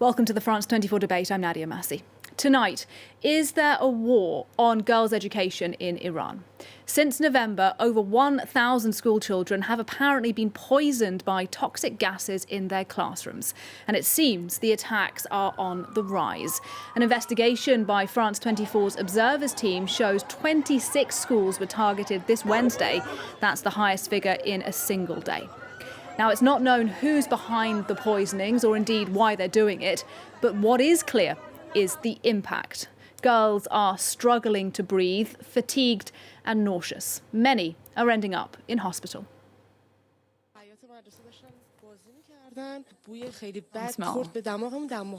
Welcome to the France 24 debate. I'm Nadia Massi. Tonight, is there a war on girls' education in Iran? Since November, over 1,000 school children have apparently been poisoned by toxic gases in their classrooms. And it seems the attacks are on the rise. An investigation by France 24's Observers team shows 26 schools were targeted this Wednesday. That's the highest figure in a single day. Now, it's not known who's behind the poisonings or indeed why they're doing it, but what is clear is the impact. Girls are struggling to breathe, fatigued and nauseous. Many are ending up in hospital. Smell.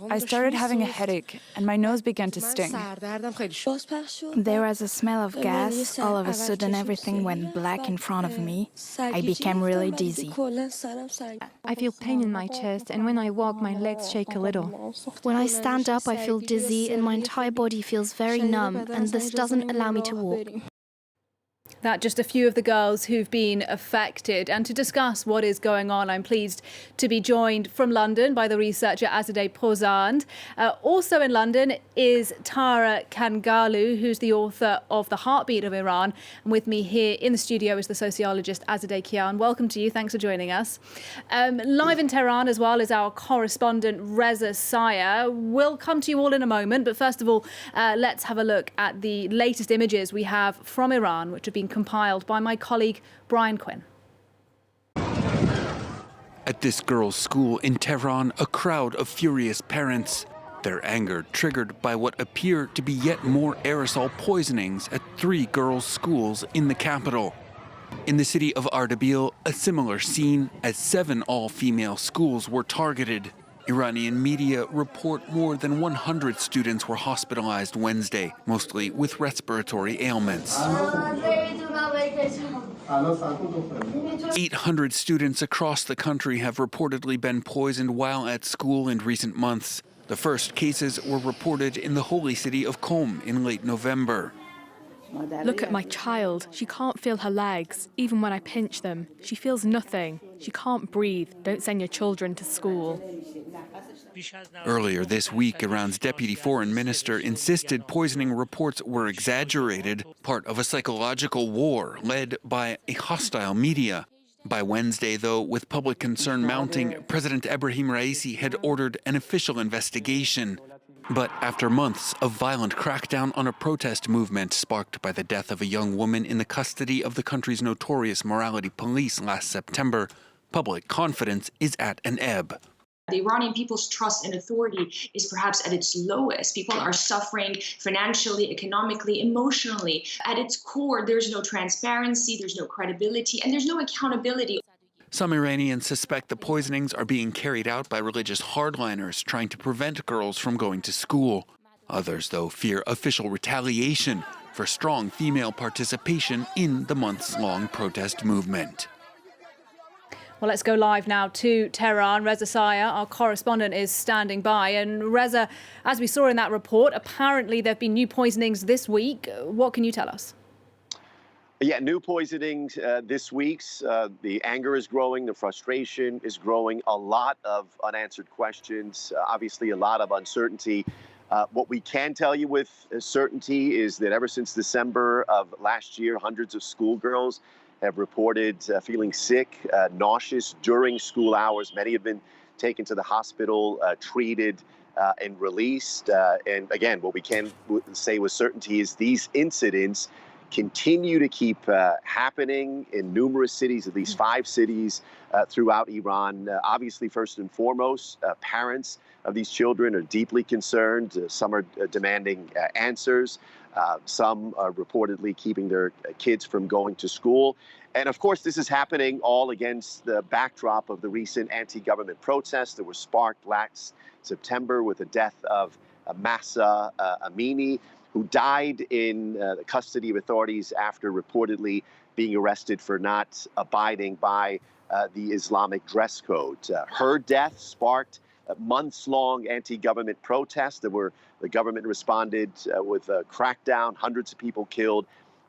I started having a headache and my nose began to sting. There was a smell of gas. All of a sudden everything went black in front of me. I became really dizzy. I feel pain in my chest, and when I walk my legs shake a little. When I stand up I feel dizzy and my entire body feels very numb, and this doesn't allow me to walk. That just a few of the girls who've been affected. And to discuss what is going on, I'm pleased to be joined from London by the researcher Azadeh Porzand. Also in London is Tara Kangalu, who's the author of The Heartbeat of Iran. And with me here in the studio is the sociologist Azadeh Kian. Welcome to you. Thanks for joining us. Live in Tehran as well is our correspondent Reza Saya. We'll come to you all in a moment. But first of all, let's have a look at the latest images we have from Iran, which have been compiled by my colleague Brian Quinn. At this girls' school in Tehran, a crowd of furious parents, their anger triggered by what appear to be yet more aerosol poisonings at 3 girls' schools in the capital. In the city of Ardabil, a similar scene as 7 all-female schools were targeted. Iranian media report more than 100 students were hospitalized Wednesday, mostly with respiratory ailments. 800 students across the country have reportedly been poisoned while at school in recent months. The first cases were reported in the holy city of Qom in late November. Look at my child. She can't feel her legs, even when I pinch them. She feels nothing. She can't breathe. Don't send your children to school. Earlier this week, Iran's deputy foreign minister insisted poisoning reports were exaggerated, part of a psychological war led by a hostile media. By Wednesday, though, with public concern mounting, President Ebrahim Raisi had ordered an official investigation. But after months of violent crackdown on a protest movement sparked by the death of a young woman in the custody of the country's notorious morality police last September, public confidence is at an ebb. The Iranian people's trust in authority is perhaps at its lowest. People are suffering financially, economically, emotionally. At its core, there's no transparency, there's no credibility, and there's no accountability. Some Iranians suspect the poisonings are being carried out by religious hardliners trying to prevent girls from going to school. Others, though, fear official retaliation for strong female participation in the months-long protest movement. Well, let's go live now to Tehran. Reza Saya, our correspondent, is standing by. And Reza, as we saw in that report, apparently there have been new poisonings this week. What can you tell us? Yeah, new poisonings this week. The anger is growing, the frustration is growing, a lot of unanswered questions, obviously a lot of uncertainty. What we can tell you with certainty is that ever since December of last year, hundreds of schoolgirls have reported feeling sick, nauseous during school hours. Many have been taken to the hospital, treated, and released. And again, what we can say with certainty is these incidents continue to keep happening in numerous cities, at least 5 cities throughout Iran. Obviously, first and foremost, parents of these children are deeply concerned. Some are demanding answers. Some are reportedly keeping their kids from going to school. And of course, this is happening all against the backdrop of the recent anti-government protests that were sparked last September with the death of Mahsa Amini, who died in the custody of authorities after reportedly being arrested for not abiding by the Islamic dress code. Her death sparked months-long anti-government protests. The government responded with a crackdown, hundreds of people killed,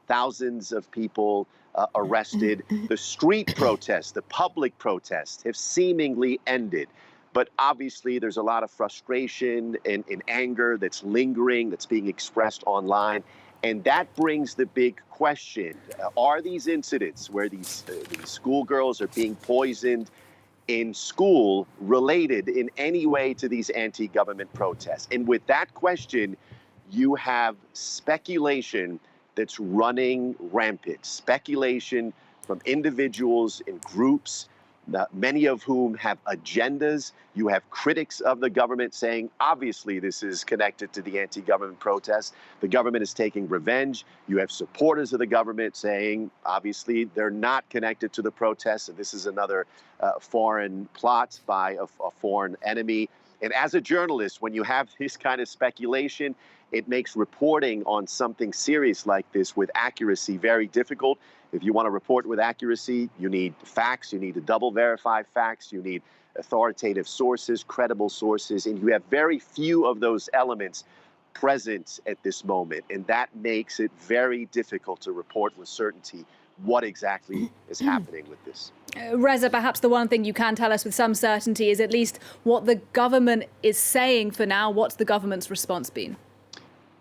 thousands of people arrested. The street protests, the public protests have seemingly ended. But obviously, there's a lot of frustration and anger that's lingering, that's being expressed online. And that brings the big question. Are these incidents where these schoolgirls are being poisoned in school related in any way to these anti-government protests? And with that question, you have speculation that's running rampant. Speculation from individuals and groups, many of whom have agendas. You have critics of the government saying, obviously, this is connected to the anti-government protests. The government is taking revenge. You have supporters of the government saying, obviously, they're not connected to the protests, and this is another foreign plot by a foreign enemy. And as a journalist, when you have this kind of speculation, it makes reporting on something serious like this with accuracy very difficult. If you want to report with accuracy, you need facts, you need to double verify facts, you need authoritative sources, credible sources, and you have very few of those elements present at this moment. And that makes it very difficult to report with certainty what exactly is happening with this. Reza, perhaps the one thing you can tell us with some certainty is at least what the government is saying for now. What's the government's response been?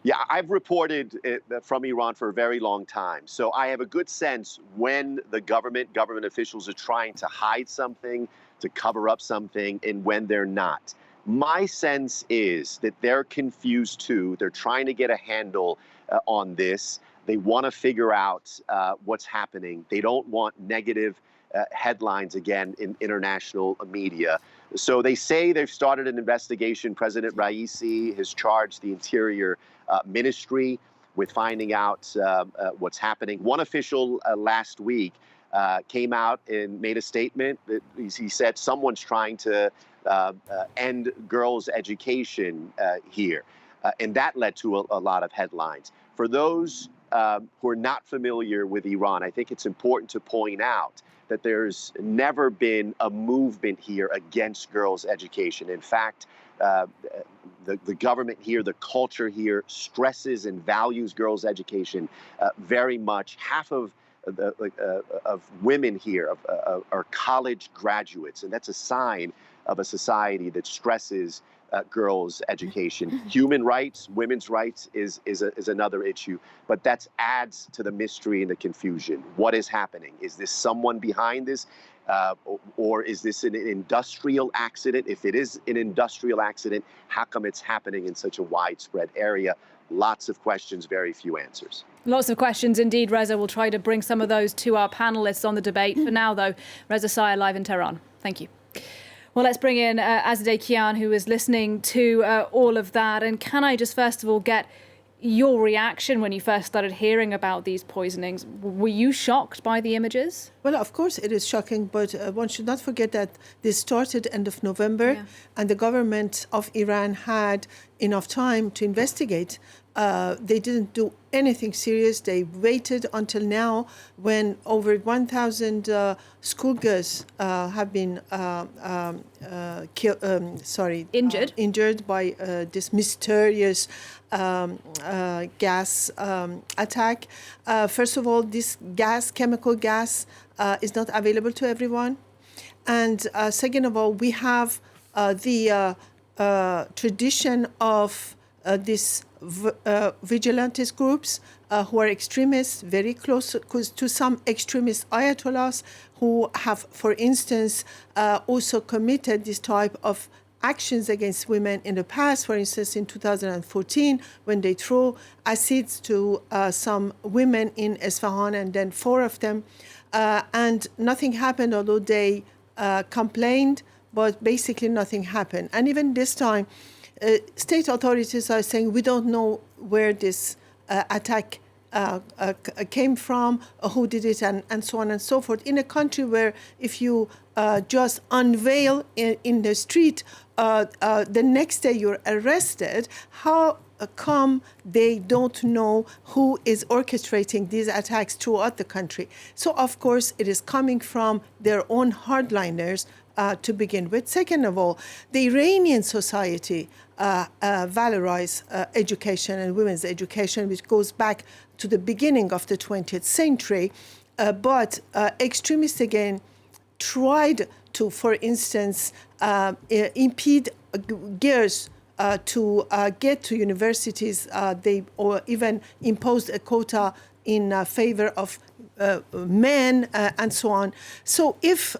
Yeah, I've reported from Iran for a very long time. So I have a good sense when the government officials are trying to hide something, to cover up something, and when they're not. My sense is that they're confused too. They're trying to get a handle on this. They want to figure out what's happening. They don't want negative headlines again in international media. So they say they've started an investigation. President Raisi has charged the Interior Ministry with finding out what's happening. One official last week came out and made a statement that he said someone's trying to end girls' education here. And that led to a lot of headlines. For those who are not familiar with Iran, I think it's important to point out that there's never been a movement here against girls' education. In fact, the government here, the culture here stresses and values girls' education very much. Half of women here are college graduates, and that's a sign of a society that stresses girls' education. Human rights, women's rights is another issue, but that adds to the mystery and the confusion. What is happening? Is this someone behind this? Or is this an industrial accident? If it is an industrial accident, how come it's happening in such a widespread area? Lots of questions, very few answers. Lots of questions indeed, Reza. We'll try to bring some of those to our panelists on the debate. For now, though, Reza Sayar live in Tehran. Thank you. Well, let's bring in Azadeh Kian, who is listening to all of that. And can I just first of all get your reaction when you first started hearing about these poisonings? Were you shocked by the images? Well, of course it is shocking, but one should not forget that this started end of November, and the government of Iran had enough time to investigate. They didn't do anything serious. They waited until now, when over 1,000 schoolgirls have been injured by this mysterious gas attack. First of all, this chemical gas, is not available to everyone. And second of all, we have the tradition of these vigilantes groups who are extremists, very close to some extremist ayatollahs who have, for instance, also committed this type of actions against women in the past. For instance, in 2014, when they threw acids to some women in Isfahan, and then 4 of them, and nothing happened, although they complained, but basically nothing happened. And even this time, state authorities are saying, we don't know where this attack came from, who did it, and so on and so forth. In a country where if you just unveil in the street, the next day you're arrested, how come they don't know who is orchestrating these attacks throughout the country? So, of course, it is coming from their own hardliners to begin with. Second of all, the Iranian society valorize education and women's education, which goes back to the beginning of the 20th century. But extremists, again, tried to, for instance, impede girls to get to universities. Or even imposed a quota in favor of men and so on. So if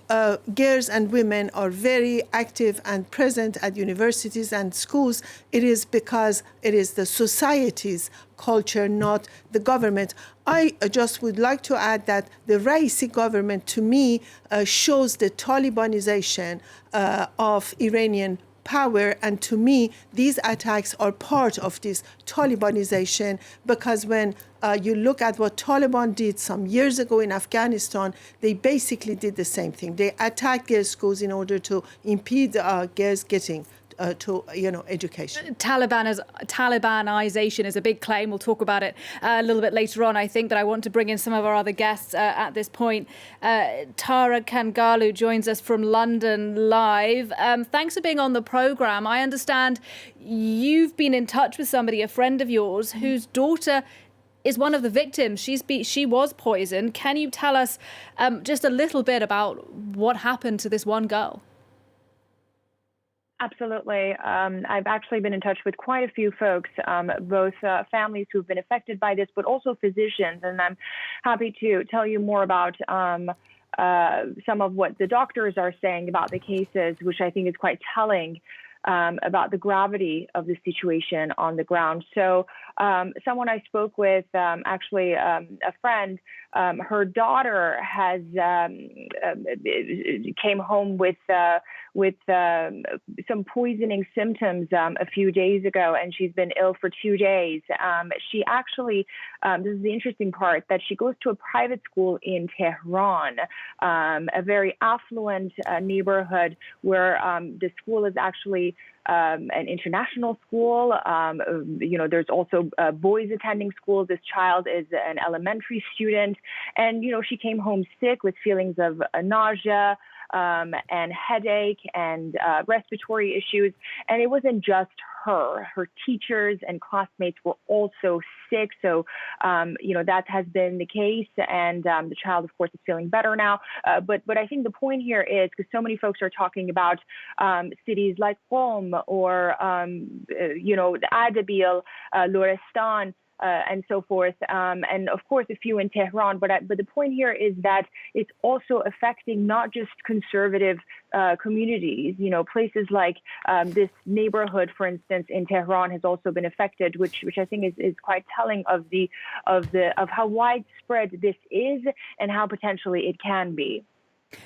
girls and women are very active and present at universities and schools, it is because it is the society's culture, not the government. I just would like to add that the Raisi government, to me, shows the Talibanization of Iranian power, and to me, these attacks are part of this Talibanization, because when you look at what Taliban did some years ago in Afghanistan, they basically did the same thing. They attacked girls' schools in order to impede girls getting to education. Talibanization is a big claim. We'll talk about it a little bit later on, I think, but I want to bring in some of our other guests at this point. Tara Kangalu joins us from London live. Thanks for being on the programme. I understand you've been in touch with somebody, a friend of yours, whose daughter is one of the victims. She was poisoned. Can you tell us just a little bit about what happened to this one girl? Absolutely. I've actually been in touch with quite a few folks, both families who've been affected by this, but also physicians. And I'm happy to tell you more about some of what the doctors are saying about the cases, which I think is quite telling about the gravity of the situation on the ground. So someone I spoke with, actually a friend, her daughter has came home with some poisoning symptoms a few days ago, and she's been ill for 2 days. She actually, this is the interesting part, that she goes to a private school in Tehran, a very affluent neighborhood where the school is actually an international school. There's also boys attending school. This child is an elementary student. And, she came home sick with feelings of nausea and headache and respiratory issues. And it wasn't just her. Her teachers and classmates were also sick. So, that has been the case. And the child, of course, is feeling better now. But I think the point here is, because so many folks are talking about cities like Qom or, Adabil, Lorestan, and so forth, and of course a few in Tehran. But the point here is that it's also affecting not just conservative communities. Places like this neighborhood, for instance, in Tehran, has also been affected, which I think is quite telling of how widespread this is and how potentially it can be.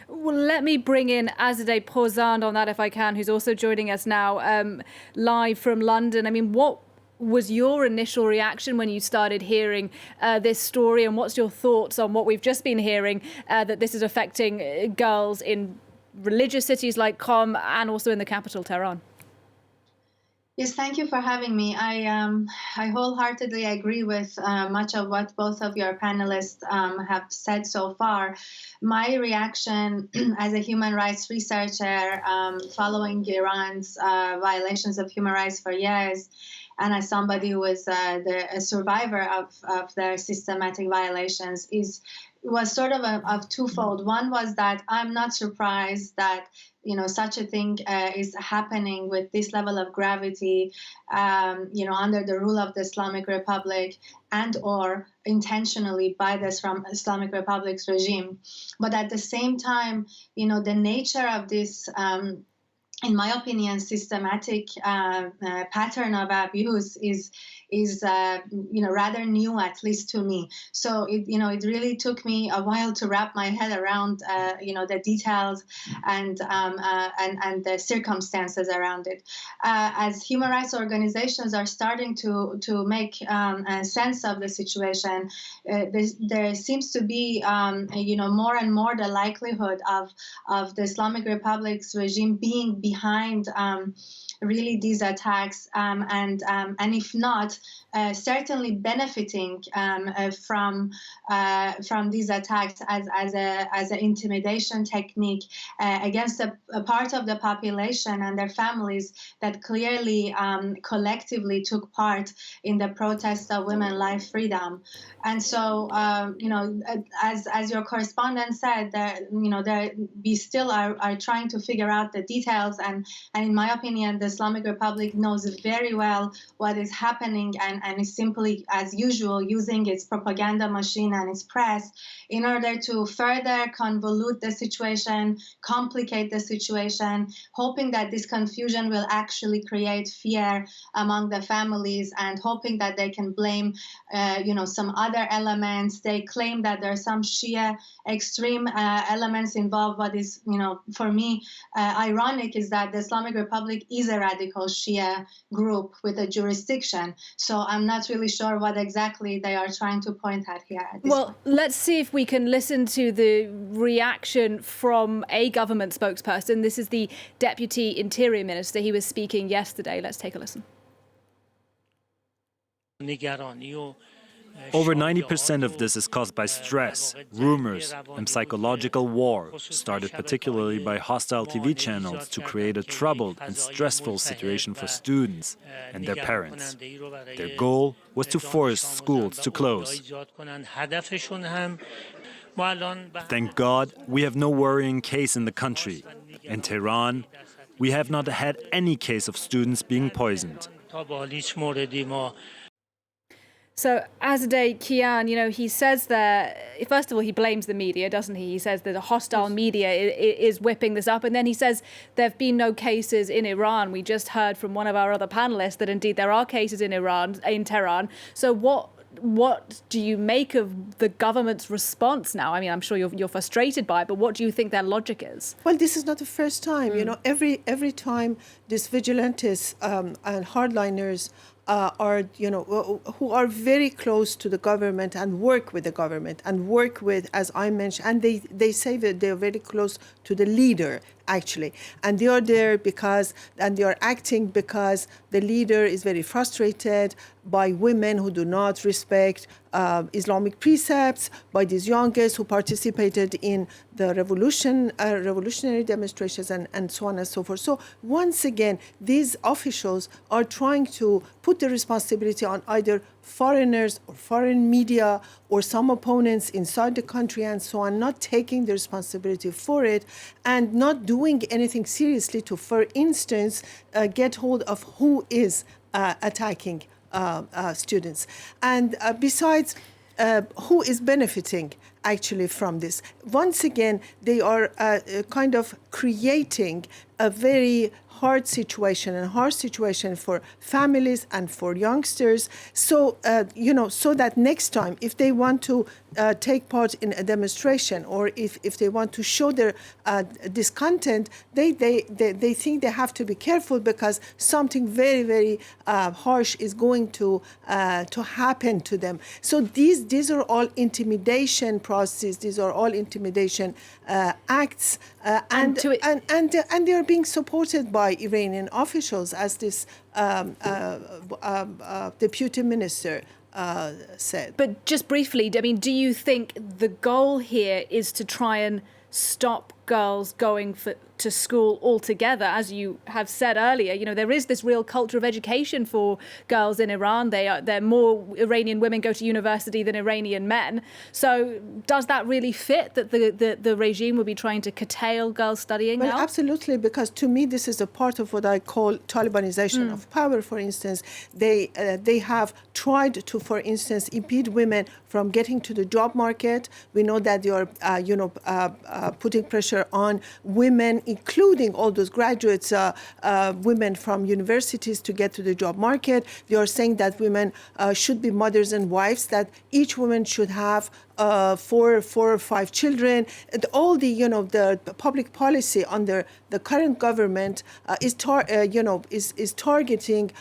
Well, let me bring in Azadeh Porzand on that, if I can, who's also joining us now live from London. I mean, what was your initial reaction when you started hearing this story, and what's your thoughts on what we've just been hearing, that this is affecting girls in religious cities like Qom and also in the capital, Tehran? Yes, thank you for having me. I wholeheartedly agree with much of what both of your panelists have said so far. My reaction as a human rights researcher following Iran's violations of human rights for years, and as somebody who was a survivor of their systematic violations, was sort of twofold. One was that I'm not surprised that such a thing is happening with this level of gravity, under the rule of the Islamic Republic and or intentionally by the Islamic Republic's regime. But at the same time, the nature of this, in my opinion, systematic pattern of abuse is rather new, at least to me. So it really took me a while to wrap my head around the details and the circumstances around it. As human rights organizations are starting to make sense of the situation, there seems to be more and more the likelihood of the Islamic Republic's regime being behind really these attacks, and if not, certainly benefiting from these attacks as an intimidation technique against a part of the population and their families that clearly collectively took part in the protest of women's life freedom. And so, as your correspondent said, we still are trying to figure out the details. And in my opinion, the Islamic Republic knows very well what is happening and is simply, as usual, using its propaganda machine and its press in order to further convolute the situation, complicate the situation, hoping that this confusion will actually create fear among the families, and hoping that they can blame, some other elements. They claim that there are some Shia extreme elements involved. What is, for me, ironic is that the Islamic Republic is a radical Shia group with a jurisdiction. So I'm not really sure what exactly they are trying to point at here. Well, let's see if we can listen to the reaction from a government spokesperson. This is the Deputy Interior Minister. He was speaking yesterday. Let's take a listen. Over 90% of this is caused by stress, rumors, and psychological war, started particularly by hostile TV channels to create a troubled and stressful situation for students and their parents. Their goal was to force schools to close. Thank God, we have no worrying case in the country. In Tehran, we have not had any case of students being poisoned. So, Azadeh Kian, he says that, first of all, he blames the media, doesn't he? He says that the hostile media is whipping this up. And then he says there have been no cases in Iran. We just heard from one of our other panelists that indeed there are cases in Tehran. So what do you make of the government's response now? I mean, I'm sure you're frustrated by it, but what do you think their logic is? Well, this is not the first time. Every time these vigilantes and hardliners who are very close to the government and work with the government and work with, as I mentioned, and they say that they're very close to the leader, actually. And they are there and they are acting because the leader is very frustrated by women who do not respect Islamic precepts, by these youngest who participated in the revolutionary demonstrations and so on and so forth. So once again, these officials are trying to put the responsibility on either foreigners or foreign media or some opponents inside the country and so on, not taking the responsibility for it and not doing anything seriously to, for instance, get hold of who is attacking students. And besides, who is benefiting actually from this? Once again, they are kind of creating a very hard situation for families and for youngsters. So, so that next time, if they want to take part in a demonstration or if they want to show their discontent, they think they have to be careful because something very, very harsh is going to happen to them. So these are all intimidation processes. These are all intimidation acts, and they are being supported by Iranian officials, as this deputy minister said. But just briefly, I mean, do you think the goal here is to try and stop girls going to school altogether? As you have said earlier, there is this real culture of education for girls in Iran. They're more Iranian women go to university than Iranian men. So does that really fit that the regime will be trying to curtail girls studying now? Well, absolutely, because to me this is a part of what I call Talibanization of power. For instance, they have tried to, for instance, impede women from getting to the job market. We know that they are putting pressure on women, including all those graduates, women from universities, to get to the job market. They are saying that women should be mothers and wives, that each woman should have 4 or 5 children. And all the public policy under the current government is targeting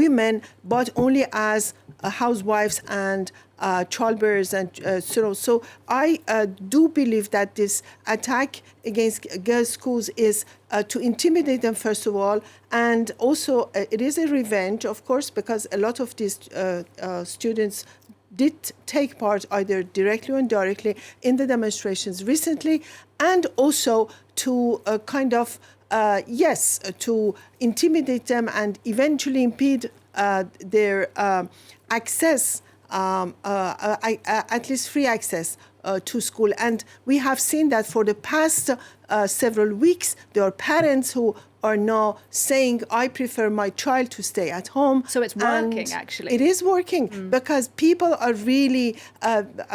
women, but only as housewives and childbearers, and so I do believe that this attack against girls' schools is to intimidate them, first of all, and also it is a revenge, of course, because a lot of these students did take part either directly or indirectly in the demonstrations recently, and also to to intimidate them and eventually impede their access, at least free access to school. And we have seen that for the past several weeks, there are parents who are now saying, I prefer my child to stay at home. So it's working, actually. It is working because people are really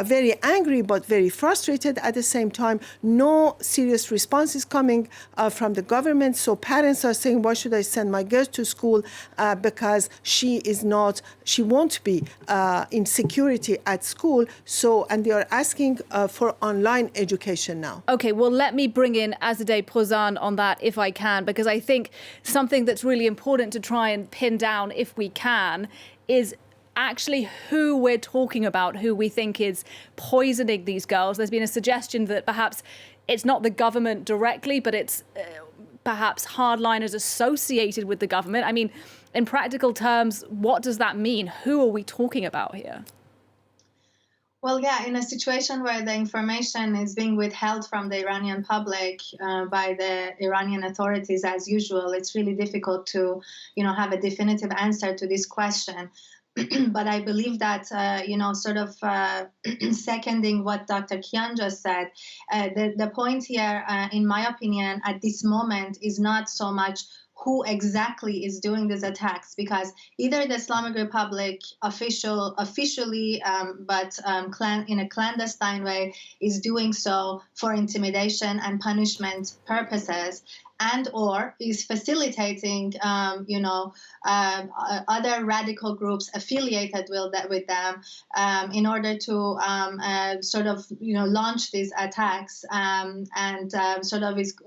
very angry but very frustrated at the same time. No serious response is coming from the government. So parents are saying, why should I send my girl to school because she won't be in security at school. And they are asking for online education now. Okay, well, let me bring in Azadeh Prozan on that if I can, because I think something that's really important to try and pin down, if we can, is actually who we're talking about, who we think is poisoning these girls. There's been a suggestion that perhaps it's not the government directly, but it's perhaps hardliners associated with the government. I mean, in practical terms, what does that mean? Who are we talking about here? Well, yeah, in a situation where the information is being withheld from the Iranian public by the Iranian authorities, as usual, it's really difficult to, have a definitive answer to this question. But I believe that, seconding what Dr. Kian just said, the point here, in my opinion, at this moment is not so much who exactly is doing these attacks, because either the Islamic Republic officially, but in a clandestine way, is doing so for intimidation and punishment purposes, and or is facilitating, other radical groups affiliated with them in order to launch these attacks, and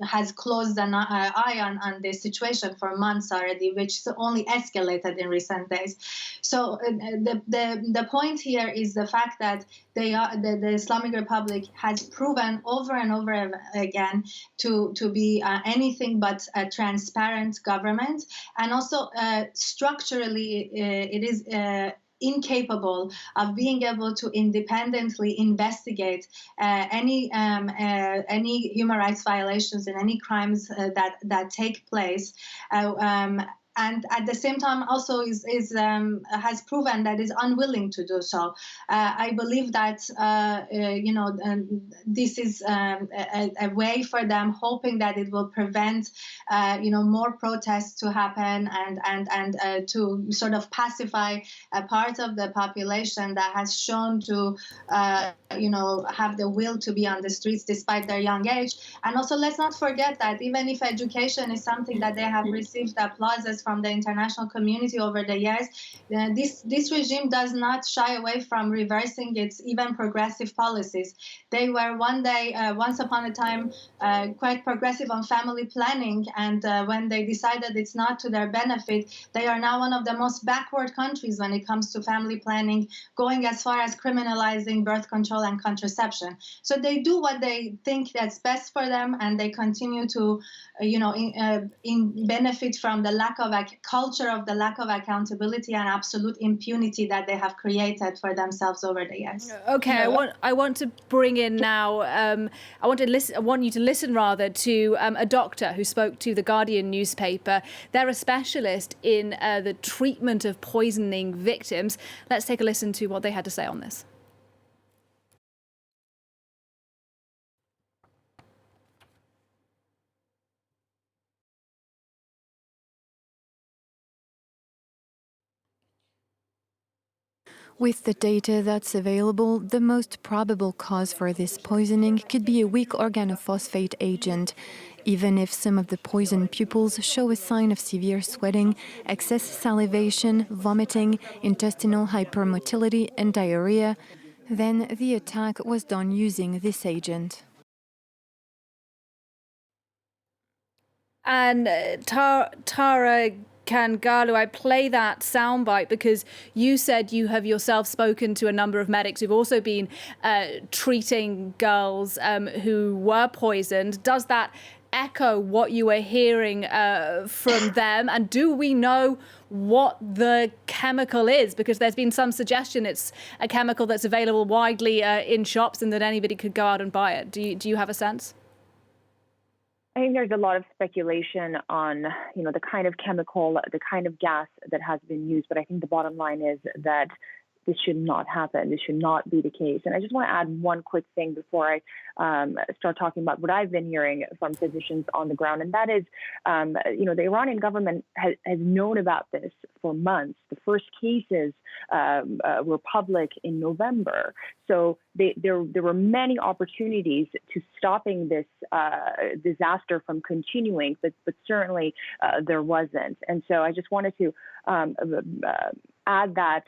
has closed an eye on this situation for months already, which only escalated in recent days. So the point here is the fact that the Islamic Republic has proven over and over again to be anything but a transparent government, and also structurally it is incapable of being able to independently investigate any human rights violations and any crimes that take place. And at the same time, also has proven that is unwilling to do so. I believe that this is a way for them, hoping that it will prevent more protests to happen, and to sort of pacify a part of the population that has shown to have the will to be on the streets despite their young age. And also, let's not forget that even if education is something that they have received applauses from the international community over the years, this regime does not shy away from reversing its even progressive policies. They were once upon a time, quite progressive on family planning, and when they decided it's not to their benefit, they are now one of the most backward countries when it comes to family planning, going as far as criminalizing birth control and contraception. So they do what they think that's best for them, and they continue to benefit from the culture of the lack of accountability and absolute impunity that they have created for themselves over the years. Okay, I want to bring in now. I want you to listen rather to a doctor who spoke to the Guardian newspaper. They're a specialist in the treatment of poisoning victims. Let's take a listen to what they had to say on this. With the data that's available, the most probable cause for this poisoning could be a weak organophosphate agent. Even if some of the poisoned pupils show a sign of severe sweating, excess salivation, vomiting, intestinal hypermotility, and diarrhea, then the attack was done using this agent. And Tara can, Galu, I play that soundbite because you said you have yourself spoken to a number of medics who've also been treating girls who were poisoned. Does that echo what you were hearing from them? And do we know what the chemical is? Because there's been some suggestion it's a chemical that's available widely in shops and that anybody could go out and buy it. Do you have a sense? I think there's a lot of speculation on, the kind of chemical, the kind of gas that has been used. But I think the bottom line is that this should not happen. This should not be the case. And I just want to add one quick thing before I start talking about what I've been hearing from physicians on the ground. And that is, the Iranian government has known about this for months. The first cases were public in November. So there were many opportunities to stopping this disaster from continuing, but certainly there wasn't. And so I just wanted to add that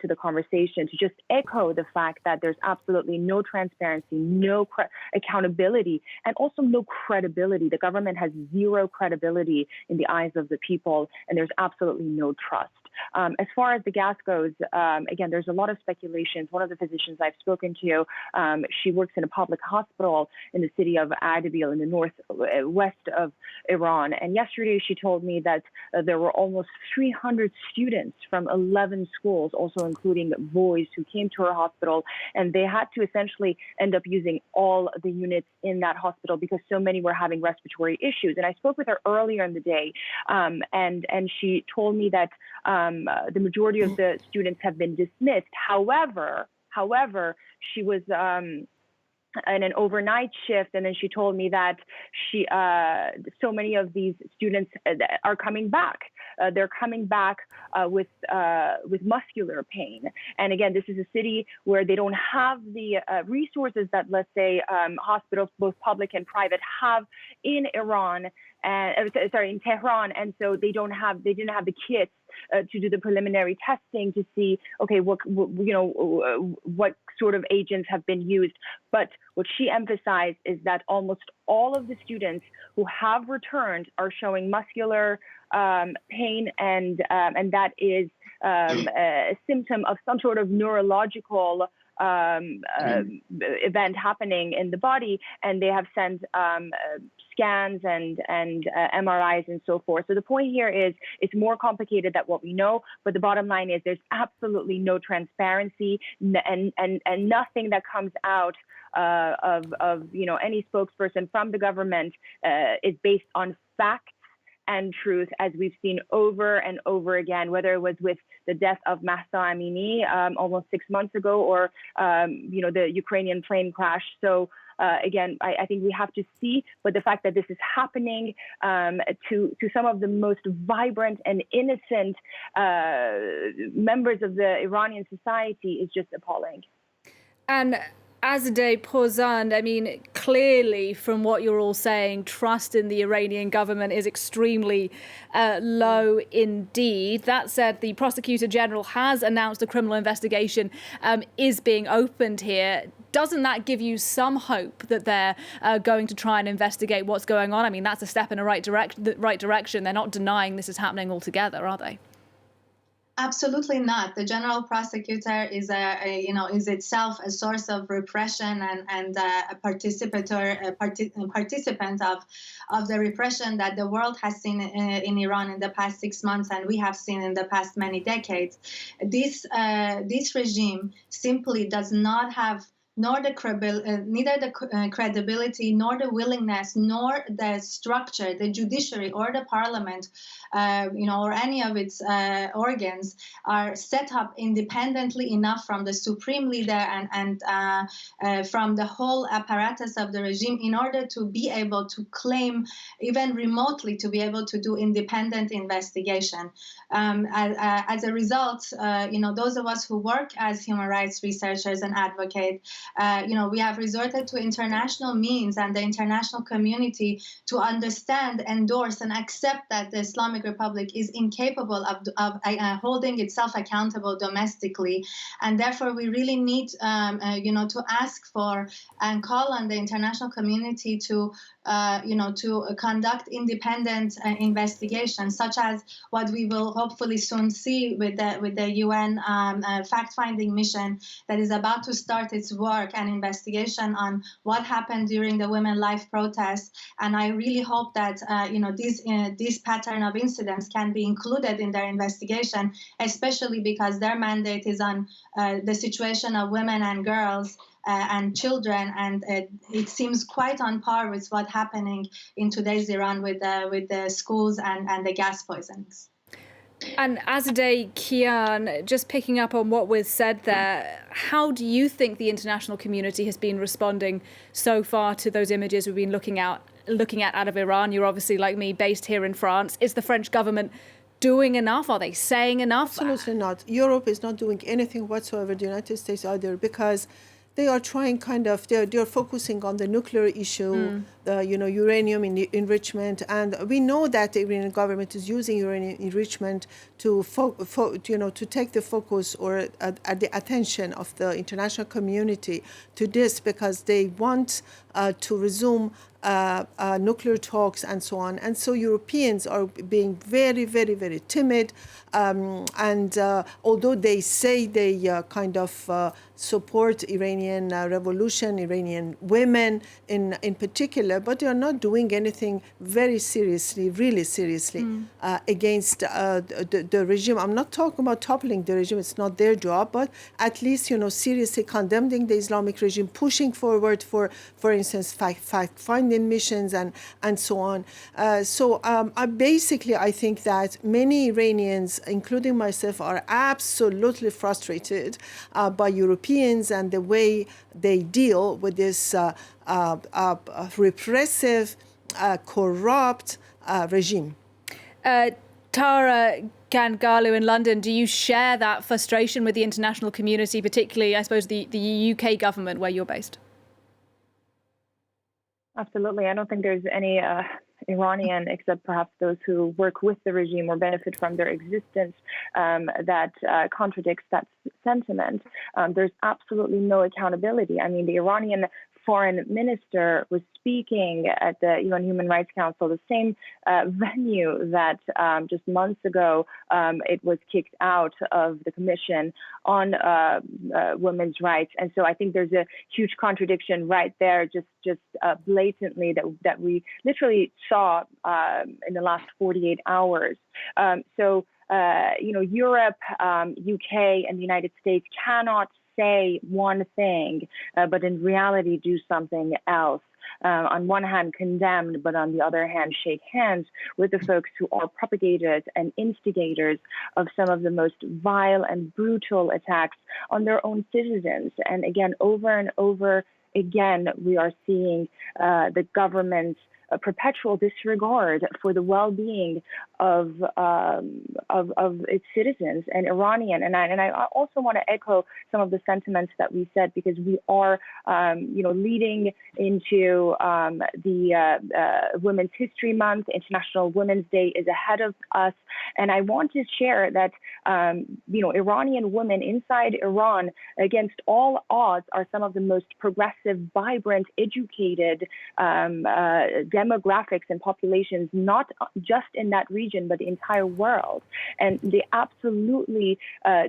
to the conversation, to just echo the fact that there's absolutely no transparency, no accountability, and also no credibility. The government has zero credibility in the eyes of the people, and there's absolutely no trust. As far as the gas goes, again, there's a lot of speculations. One of the physicians I've spoken to, she works in a public hospital in the city of Ardabil in the northwest of Iran. And yesterday she told me that there were almost 300 students from 11 schools, also including boys, who came to her hospital. And they had to essentially end up using all the units in that hospital because so many were having respiratory issues. And I spoke with her earlier in the day, and she told me that the majority of the students have been dismissed. However, she was in an overnight shift, and then she told me that so many of these students are coming back. They're coming back with muscular pain. And again, this is a city where they don't have the resources that, let's say, hospitals, both public and private, have in Iran. In Tehran, and so they didn't have the kits to do the preliminary testing to see, okay, what sort of agents have been used. But what she emphasized is that almost all of the students who have returned are showing muscular pain, and that is a symptom of some sort of neurological event happening in the body, and they have sent scans and MRIs and so forth. So the point here is it's more complicated than what we know, but the bottom line is there's absolutely no transparency, and nothing that comes out of any spokesperson from the government is based on facts and truth, as we've seen over and over again, whether it was with the death of Mahsa Amini almost 6 months ago, or the Ukrainian plane crash. So again, I think we have to see, but the fact that this is happening to some of the most vibrant and innocent members of the Iranian society is just appalling. And Azadeh Porzand, I mean, clearly from what you're all saying, trust in the Iranian government is extremely low indeed. That said, the Prosecutor General has announced a criminal investigation is being opened here. Doesn't that give you some hope that they're going to try and investigate what's going on? I mean, that's a step in the right direction. They're not denying this is happening altogether, are they? Absolutely not. The general prosecutor is itself a source of repression and a participant of the repression that the world has seen in Iran in the past 6 months, and we have seen in the past many decades. This regime simply does not have neither the credibility, nor the willingness, nor the structure, the judiciary or the parliament, or any of its organs are set up independently enough from the supreme leader and from the whole apparatus of the regime in order to be able to claim, even remotely, to be able to do independent investigation. As a result, those of us who work as human rights researchers and advocates we have resorted to international means and the international community to understand, endorse, and accept that the Islamic Republic is incapable of holding itself accountable domestically. And therefore, we really need, to ask for and call on the international community to conduct independent investigations, such as what we will hopefully soon see with the UN fact-finding mission that is about to start its work and investigation on what happened during the Women Life protests. And I really hope that this pattern of incidents can be included in their investigation, especially because their mandate is on the situation of women and girls and children, and it seems quite on par with what's happening in today's Iran with the schools and the gas poisonings. And Azadeh Kian, just picking up on what was said there, how do you think the international community has been responding so far to those images we've been looking at out of Iran? You're obviously, like me, based here in France. Is the French government doing enough? Are they saying enough? Absolutely not. Europe is not doing anything whatsoever, the United States either, because they are trying they're focusing on the nuclear issue, the uranium enrichment, and we know that the Iranian government is using uranium enrichment to take the focus or at the attention of the international community to this, because they want to resume nuclear talks and so on. And so Europeans are being very, very, very timid. And although they say they support Iranian revolution, Iranian women in particular, but they are not doing anything very seriously, really seriously, against the regime. I'm not talking about toppling the regime. It's not their job, but at least, seriously condemning the Islamic regime, pushing forward for instance, fact-finding missions and so on. I think that many Iranians, including myself, are absolutely frustrated by Europeans and the way they deal with this repressive, corrupt regime. Tara Gangalu in London, do you share that frustration with the international community, particularly, I suppose, the UK government where you're based? Absolutely. I don't think there's any Iranian, except perhaps those who work with the regime or benefit from their existence, that contradicts that sentiment. There's absolutely no accountability. I mean, the Iranian foreign minister was speaking at the UN Human Rights Council, the same venue that just months ago it was kicked out of the Commission on women's rights. And so I think there's a huge contradiction right there, just blatantly, that we literally saw in the last 48 hours. Europe, UK, and the United States cannot say one thing, but in reality do something else. On one hand condemned, but on the other hand shake hands with the folks who are propagators and instigators of some of the most vile and brutal attacks on their own citizens. And again, over and over again, we are seeing the government's perpetual disregard for the well-being of its citizens and Iranian. And I also want to echo some of the sentiments that we said, because we are, leading into the Women's History Month. International Women's Day is ahead of us. And I want to share that, Iranian women inside Iran, against all odds, are some of the most progressive, vibrant, educated demographics and populations, not just in that region, but the entire world. And they absolutely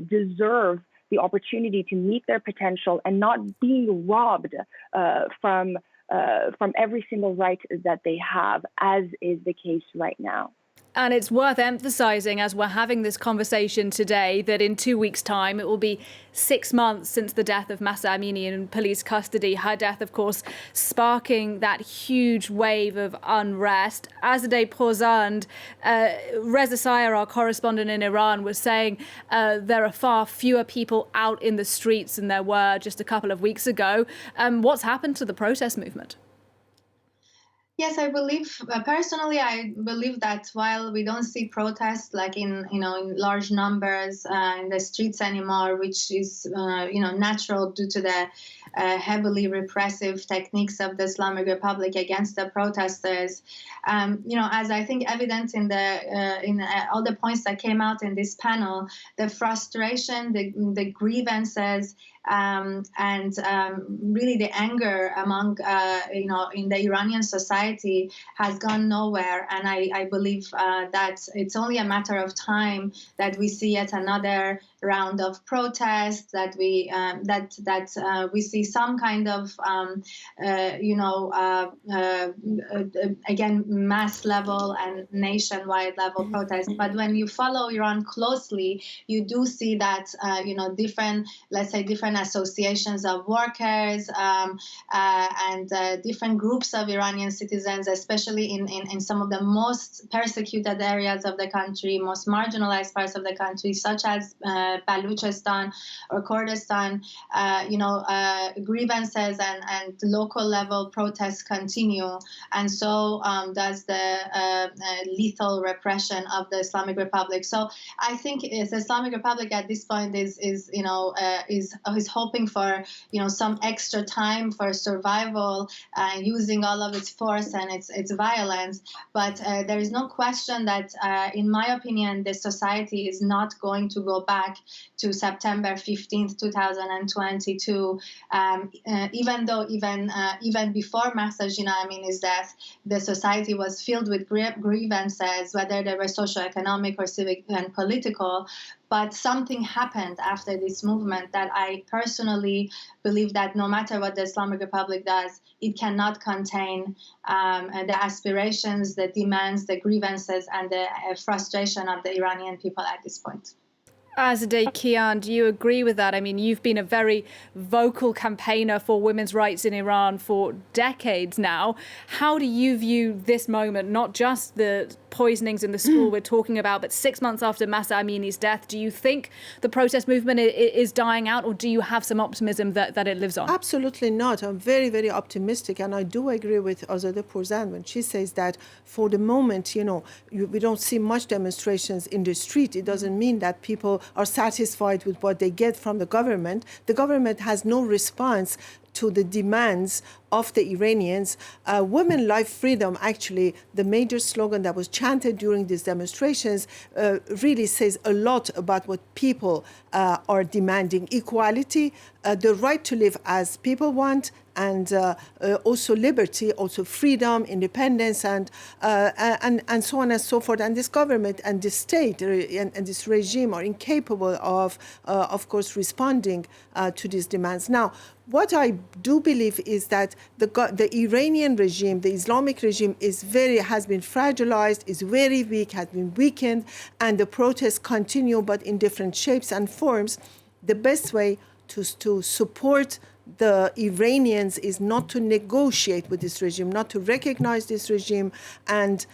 deserve the opportunity to meet their potential and not being robbed from every single right that they have, as is the case right now. And it's worth emphasising, as we're having this conversation today, that in 2 weeks' time it will be 6 months since the death of Mahsa Amini in police custody. Her death, of course, sparking that huge wave of unrest. Azadeh Porzand, Reza Sayar, our correspondent in Iran, was saying there are far fewer people out in the streets than there were just a couple of weeks ago. What's happened to the protest movement? Yes, I believe personally. I believe that while we don't see protests like in large numbers in the streets anymore, which is natural due to the heavily repressive techniques of the Islamic Republic against the protesters. As I think evident in all the points that came out in this panel, the frustration, the grievances. Really the anger among in the Iranian society has gone nowhere, and I believe that it's only a matter of time that we see yet another round of protests, that we we see some kind of again mass level and nationwide level protests. But when you follow Iran closely, you do see that different associations of workers and different groups of Iranian citizens, especially in some of the most persecuted areas of the country, most marginalized parts of the country, such as Baluchistan or Kurdistan, grievances and local level protests continue, and so does the lethal repression of the Islamic Republic. So I think the Islamic Republic at this point is hoping for some extra time for survival, using all of its force and its violence. But there is no question that, in my opinion, the society is not going to go back to September 15th, 2022. Even though even before Mahsa Amini's death, the society was filled with grievances, whether they were socioeconomic or civic and political. But something happened after this movement that I personally believe that no matter what the Islamic Republic does, it cannot contain the aspirations, the demands, the grievances, and the frustration of the Iranian people at this point. Azadeh Kian, do you agree with that? I mean, you've been a very vocal campaigner for women's rights in Iran for decades now. How do you view this moment, not just the poisonings in the school we're talking about, but 6 months after Mahsa Amini's death? Do you think the protest movement is dying out, or do you have some optimism that it lives on? Absolutely not. I'm very, very optimistic, and I do agree with Azadeh Pourzand when she says that for the moment, we don't see much demonstrations in the street. It doesn't mean that people are satisfied with what they get from the government. The government has no response to the demands of the Iranians. Women, life, freedom, actually, the major slogan that was chanted during these demonstrations really says a lot about what people are demanding. Equality, the right to live as people want, and also liberty, also freedom, independence, and so on and so forth. And this government and this state and this regime are incapable of course, responding to these demands. Now, what I do believe is that the Iranian regime, the Islamic regime, has been fragilized, is very weak, has been weakened, and the protests continue, but in different shapes and forms. The best way to support the Iranians is not to negotiate with this regime, not to recognize this regime and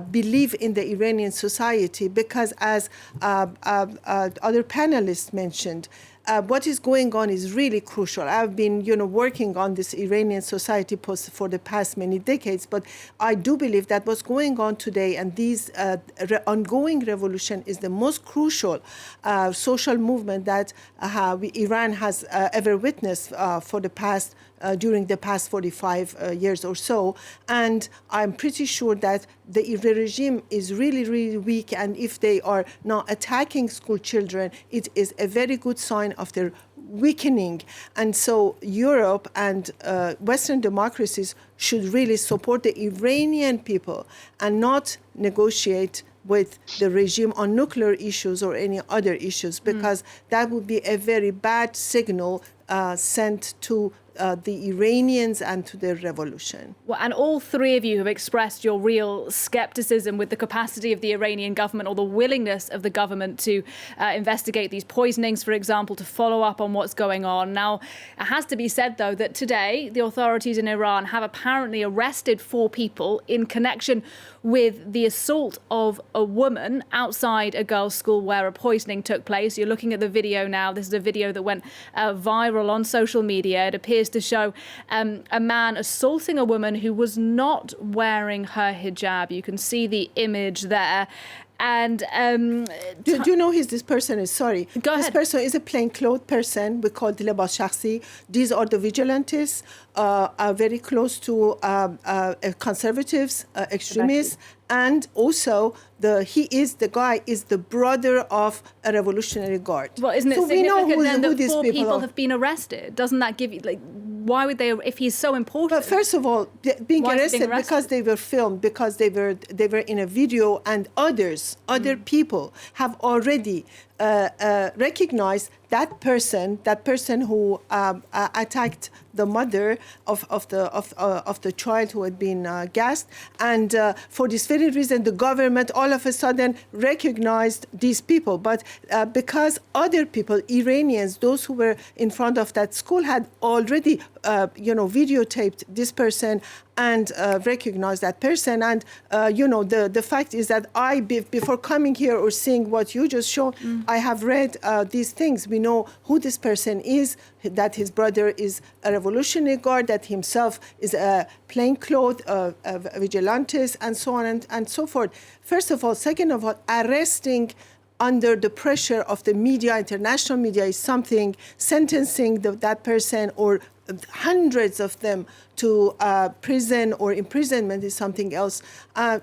believe in the Iranian society, because as other panelists mentioned, what is going on is really crucial. I've been, working on this Iranian society for the past many decades, but I do believe that what's going on today and these ongoing revolution is the most crucial social movement that Iran has ever witnessed during the past 45 years or so. And I'm pretty sure that the regime is really, really weak. And if they are not attacking school children, it is a very good sign of their weakening. And so Europe and Western democracies should really support the Iranian people and not negotiate with the regime on nuclear issues or any other issues, because that would be a very bad signal sent to the Iranians and to their revolution. Well, and all three of you have expressed your real skepticism with the capacity of the Iranian government, or the willingness of the government to investigate these poisonings, for example, to follow up on what's going on. Now, it has to be said, though, that today the authorities in Iran have apparently arrested 4 people in connection with the assault of a woman outside a girls' school where a poisoning took place. You're looking at the video now. This is a video that went viral viral on social media. It appears to show a man assaulting a woman who was not wearing her hijab. You can see the image there. And do you know who this person is? Sorry. Go ahead. This person is a plainclothes person. We call libas shakhsi. These are the vigilantes, are very close to conservatives, extremists. Exactly. And also, the guy is the brother of a Revolutionary Guard. Well, isn't it so significant we know then who that four people are. have been arrested? Doesn't that give you, like, why would they, if he's so important? But first of all, being arrested because they were filmed, because they were in a video, and other people have already recognized that person who attacked the mother of the child who had been gassed, and for this very reason, the government all of a sudden recognized these people. But because other people, Iranians, those who were in front of that school, had already videotaped this person and recognize that person. And, the fact is that before coming here or seeing what you just showed, I have read these things. We know who this person is, that his brother is a Revolutionary Guard, that himself is a plainclothes vigilantes, and so on and so forth. First of all. Second of all, arresting under the pressure of the media, international media, is something. Sentencing that person or hundreds of them to prison or imprisonment is something else.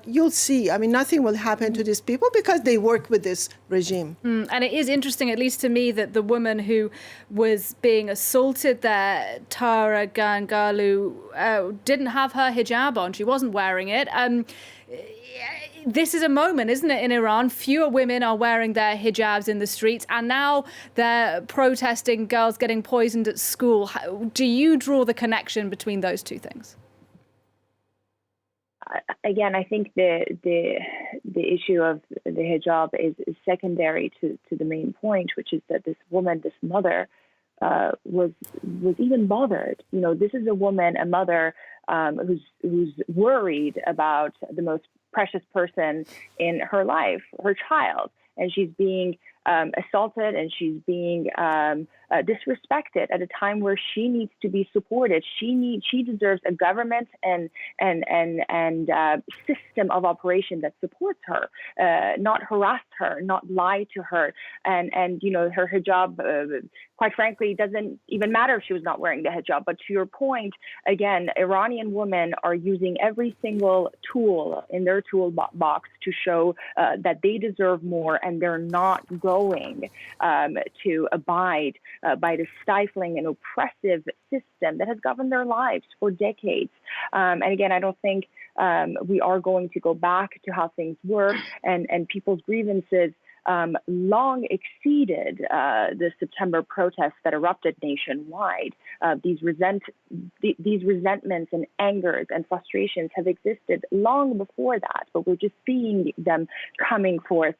You'll see. I mean, nothing will happen to these people because they work with this regime. And it is interesting, at least to me, that the woman who was being assaulted there, Tara Gangalu, didn't have her hijab on. She wasn't wearing it. This is a moment, isn't it, in Iran? Fewer women are wearing their hijabs in the streets, and now they're protesting girls getting poisoned at school. Do you draw the connection between those two things? Again, I think the issue of the hijab is secondary to the main point, which is that this woman, this mother, was even bothered. This is a woman, a mother, who's worried about the most precious person in her life, her child, and she's being assaulted and she's being disrespected at a time where she needs to be supported. She deserves a government and system of operation that supports her, not harass her, not lie to her, and her hijab. Quite frankly, doesn't even matter if she was not wearing the hijab. But to your point, again, Iranian women are using every single tool in their toolbox to show that they deserve more, and they're not going to abide by the stifling and oppressive system that has governed their lives for decades. And again, I don't think we are going to go back to how things were, and people's grievances long exceeded the September protests that erupted nationwide. These resentments and angers and frustrations have existed long before that, but we're just seeing them coming forth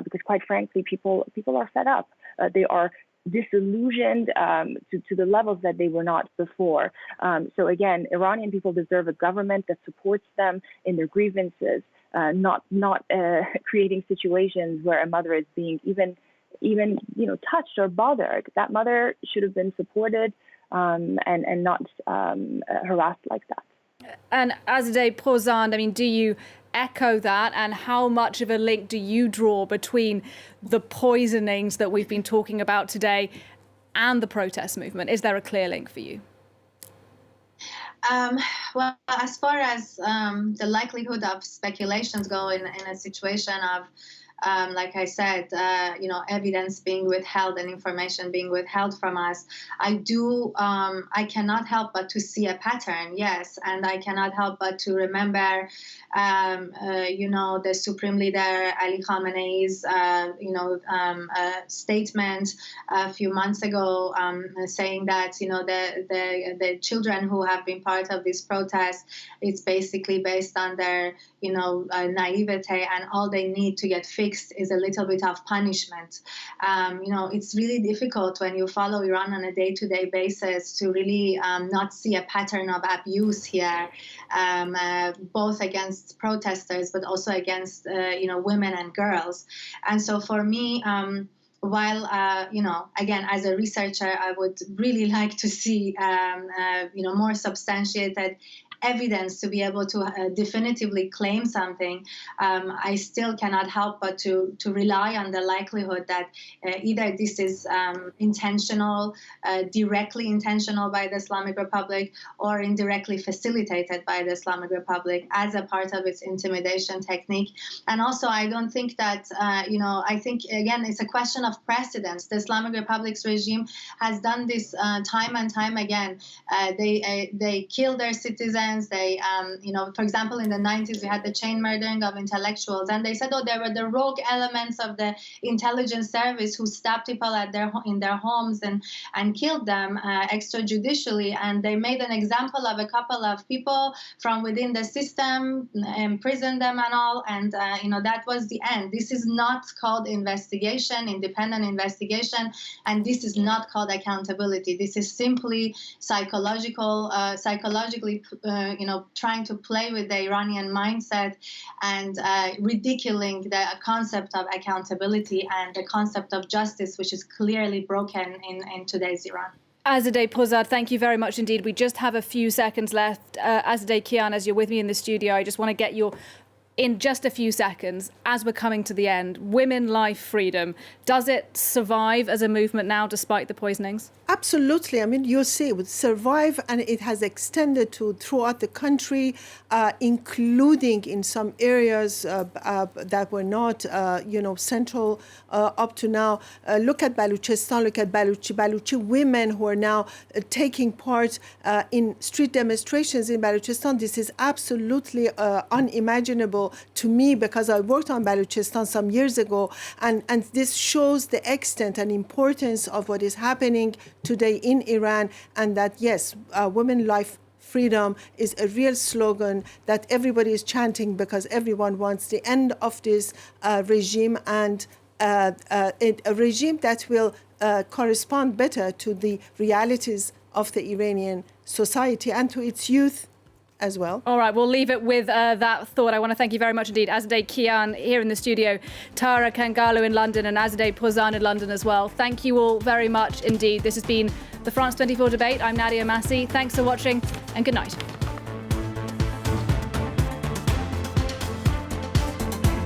because, quite frankly, people are fed up. They are disillusioned to the levels that they were not before. So again, Iranian people deserve a government that supports them in their grievances. Not creating situations where a mother is being even touched or bothered. That mother should have been supported and not harassed like that. And Azadeh Porzand, I mean, do you echo that? And how much of a link do you draw between the poisonings that we've been talking about today and the protest movement? Is there a clear link for you? Well, as far as the likelihood of speculations go in a situation of, like I said, evidence being withheld and information being withheld from us, I cannot help but to see a pattern, yes, and I cannot help but to remember, the Supreme Leader Ali Khamenei's, statement a few months ago, saying that the children who have been part of this protest, it's basically based on their naivete, and all they need to get fixed is a little bit of punishment. It's really difficult when you follow Iran on a day-to-day basis to really not see a pattern of abuse here, both against protesters but also against women and girls. And so for me, while, again, as a researcher, I would really like to see, more substantiated evidence to be able to definitively claim something. I still cannot help but to rely on the likelihood that either this is intentional, directly intentional by the Islamic Republic, or indirectly facilitated by the Islamic Republic as a part of its intimidation technique. And also, I don't think that, I think, again, it's a question of precedence. The Islamic Republic's regime has done this time and time again. They kill their citizens. They, for example, in the 90s, we had the chain murdering of intellectuals, and they said, there were the rogue elements of the intelligence service who stabbed people in their homes and killed them extrajudicially. And they made an example of a couple of people from within the system, imprisoned them and all, and that was the end. This is not called investigation, independent investigation, and this is not called accountability. This is simply psychologically trying to play with the Iranian mindset and ridiculing the concept of accountability and the concept of justice, which is clearly broken in today's Iran. Azadeh Pozad, thank you very much indeed. We just have a few seconds left. Azadeh Kian, as you're with me in the studio, I just want to get your, in just a few seconds, as we're coming to the end, women, life, freedom. Does it survive as a movement now despite the poisonings? Absolutely. I mean, you'll see it would survive, and it has extended to throughout the country, including in some areas that were not, central up to now. Look at Baluchistan, look at Baluchi women who are now taking part in street demonstrations in Baluchistan. This is absolutely unimaginable to me, because I worked on Baluchistan some years ago, and this shows the extent and importance of what is happening today in Iran, and that, yes, women, life, freedom is a real slogan that everybody is chanting, because everyone wants the end of this regime, and a regime that will correspond better to the realities of the Iranian society and to its youth as well. All right, we'll leave it with that thought. I want to thank you very much indeed. Azadeh Kian here in the studio, Tara Kangalu in London, and Azadeh Pozan in London as well. Thank you all very much indeed. This has been the France 24 debate. I'm Nadia Massi. Thanks for watching, and good night.